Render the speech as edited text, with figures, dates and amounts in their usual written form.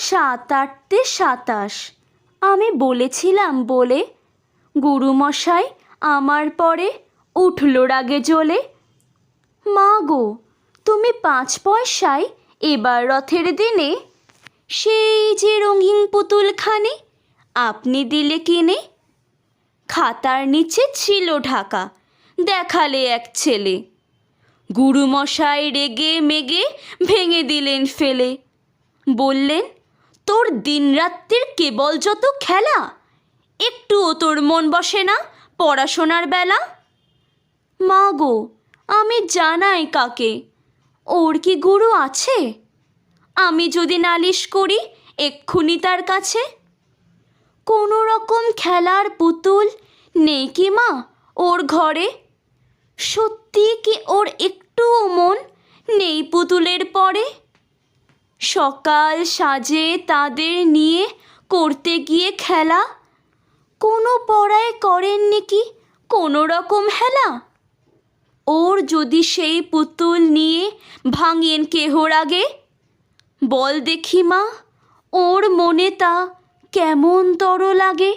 সাত আটতে ২৭। আমি বলেছিলাম বলে গুরুমশাই আমার পরে উঠল রাগে জ্বলে। মা গো, তুমি ৫ পয়সায় এবার রথের দিনে সেই যে রঙিন পুতুলখানি আপনি দিলে কিনে। খাতার নিচে ছিল ঢাকা, দেখালে এক ছেলে। গুরুমশাই রেগে মেগে ভেঙে দিলেন ফেলে। বললেন, তোর দিনরাত্রির কেবল যত খেলা, একটুও তোর মন বসে না পড়াশোনার বেলা। মা গো, আমি জানাই কাকে, ওর কি গুরু আছে? আমি যদি নালিশ করি এক্ষুনি তার কাছে। কোনো রকম খেলার পুতুল নেই কি মা ওর ঘরে? সত্যি কি ওর একটুও মন নেই পুতুলের পরে? সকাল সাজে তাদের নিয়ে করতে গিয়ে খেলা, কোনো পড়ায় করেননি কি কোনো রকম হেলা? ওর যদি সেই পুতুল নিয়ে ভাঙেন কেহর আগে, বল দেখি মা ওর মনে তা কেমন তর লাগে।